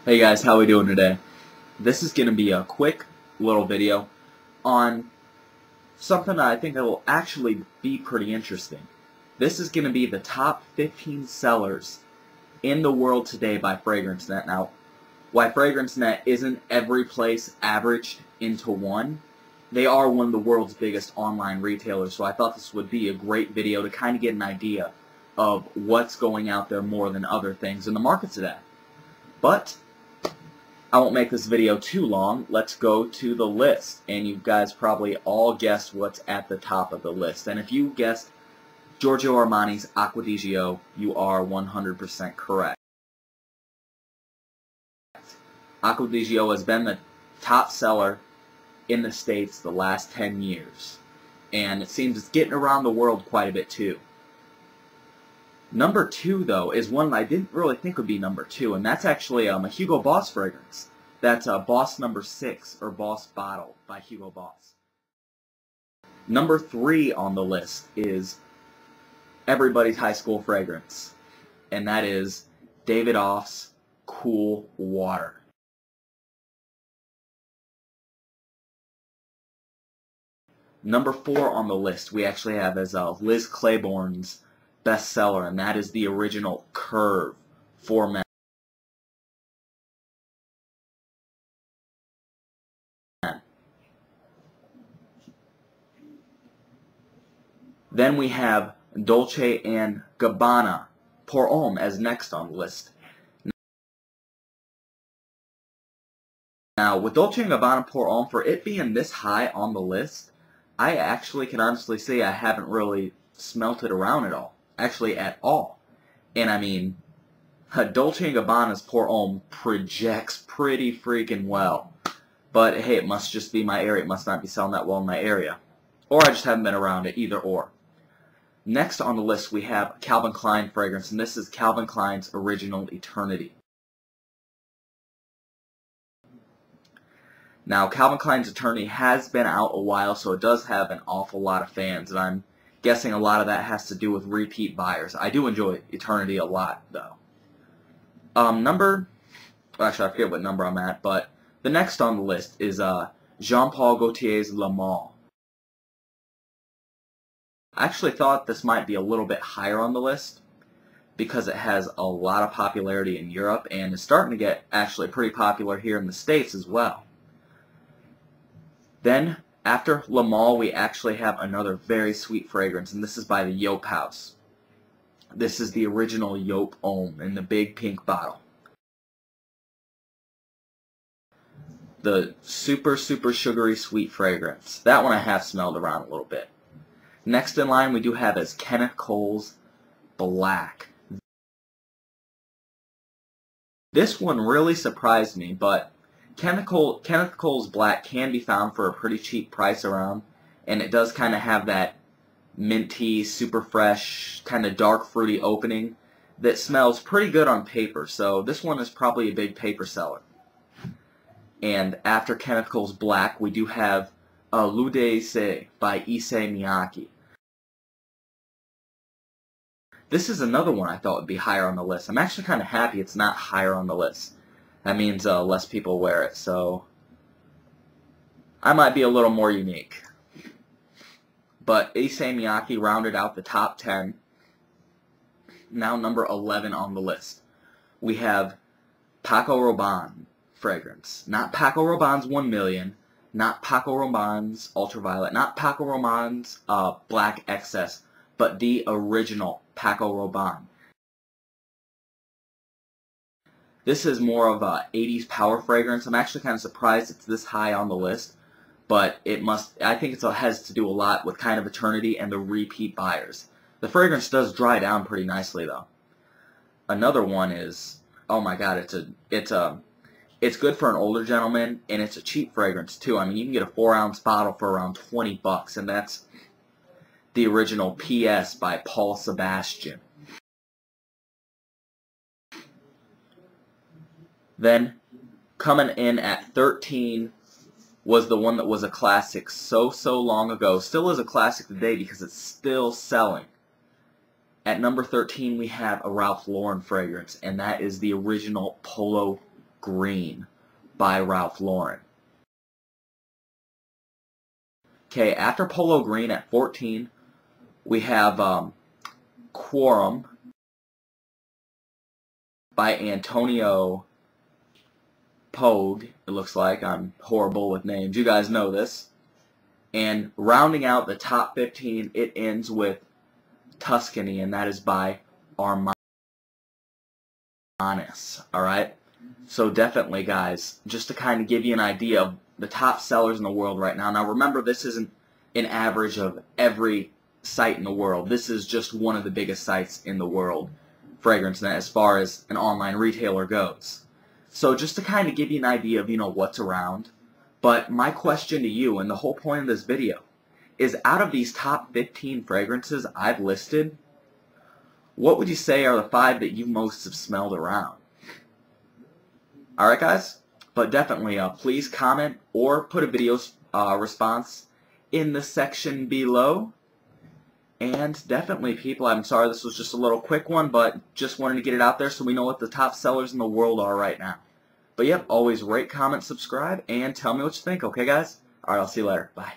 Hey guys, how we doing today? This is going to be a quick little video on something that I think that will actually be pretty interesting. This is going to be the top 15 sellers in the world today by Fragrancenet. Now, why Fragrancenet isn't every place averaged into one, they are one of the world's biggest online retailers, so I thought this would be a great video to kind of get an idea of what's going out there more than other things in the market today. But I won't make this video too long. Let's go to the list. And you guys probably all guessed what's at the top of the list. And if you guessed Giorgio Armani's Acqua di Gio, you are 100% correct. Acqua di Gio has been the top seller in the States the last 10 years. And it seems it's getting around the world quite a bit too. Number 2, though, is one that I didn't really think would be number 2, and that's actually a Hugo Boss fragrance. That's Boss number 6, or Boss Bottle, by Hugo Boss. Number 3 on the list is everybody's high school fragrance, and that is David Off's Cool Water. Number 4 on the list we actually have is Liz Claiborne's bestseller, and that is the original Curve for men. Then we have Dolce & Gabbana Pour Homme as next on the list. Now, with Dolce & Gabbana Pour Homme, for it being this high on the list, I actually can honestly say I haven't really smelt it around at all. Actually, at all. And I mean, Dolce & Gabbana's Pour Homme projects pretty freaking well. But hey, it must just be my area. It must not be selling that well in my area. Or I just haven't been around it, either or. Next on the list we have Calvin Klein fragrance, and this is Calvin Klein's Original Eternity. Now, Calvin Klein's Eternity has been out a while, so it does have an awful lot of fans, and I'm guessing a lot of that has to do with repeat buyers. I do enjoy Eternity a lot, though. Actually, I forget what number I'm at, but the next on the list is Jean-Paul Gaultier's Le Male. I actually thought this might be a little bit higher on the list because it has a lot of popularity in Europe and is starting to get actually pretty popular here in the States as well. Then, after Le Male, we actually have another very sweet fragrance, and this is by the Joop House. This is the original Joop Homme in the big pink bottle. The super sugary sweet fragrance. That one I have smelled around a little bit. Next in line we do have is Kenneth Cole's Black. This one really surprised me, but Kenneth Cole's Black can be found for a pretty cheap price around, and it does kind of have that minty, super fresh, kind of dark fruity opening that smells pretty good on paper, so this one is probably a big paper seller. And after Kenneth Cole's Black, we do have L'Odyssée by Issey Miyake. This is another one I thought would be higher on the list. I'm actually kind of happy it's not higher on the list. That means less people wear it, so I might be a little more unique. But Issey Miyake rounded out the top 10. Now number 11 on the list. We have Paco Rabanne fragrance. Not Paco Rabanne's 1 Million, not Paco Rabanne's Ultraviolet, not Paco Rabanne's Black Excess, but the original Paco Rabanne. This is more of a 80s power fragrance. I'm actually kind of surprised it's this high on the list, but I think it has to do a lot with kind of Eternity and the repeat buyers. The fragrance does dry down pretty nicely though. Another one is, oh my god, it's good for an older gentleman, and it's a cheap fragrance too. I mean, you can get a 4-ounce bottle for around 20 bucks, and that's the original PS by Paul Sebastian. Then, coming in at 13 was the one that was a classic so long ago. Still is a classic today because it's still selling. At number 13 we have a Ralph Lauren fragrance, and that is the original Polo Green by Ralph Lauren. Okay, after Polo Green at 14, we have Quorum by Antonio Pogue. It looks like I'm horrible with names. You guys know this. And rounding out the top 15, it ends with Tuscany, and that is by Armani. Alright? So definitely, guys, just to kind of give you an idea of the top sellers in the world right now. Now remember, this isn't an average of every site in the world. This is just one of the biggest sites in the world, Fragrancenet, as far as an online retailer goes. So just to kind of give you an idea of, what's around. But my question to you, and the whole point of this video, is out of these top 15 fragrances I've listed, what would you say are the 5 that you most have smelled around? Alright, guys? But definitely, please comment or put a video response in the section below. And definitely, people, I'm sorry this was just a little quick one, but just wanted to get it out there so we know what the top sellers in the world are right now. But yep, always rate, comment, subscribe, and tell me what you think, okay, guys? Alright, I'll see you later. Bye.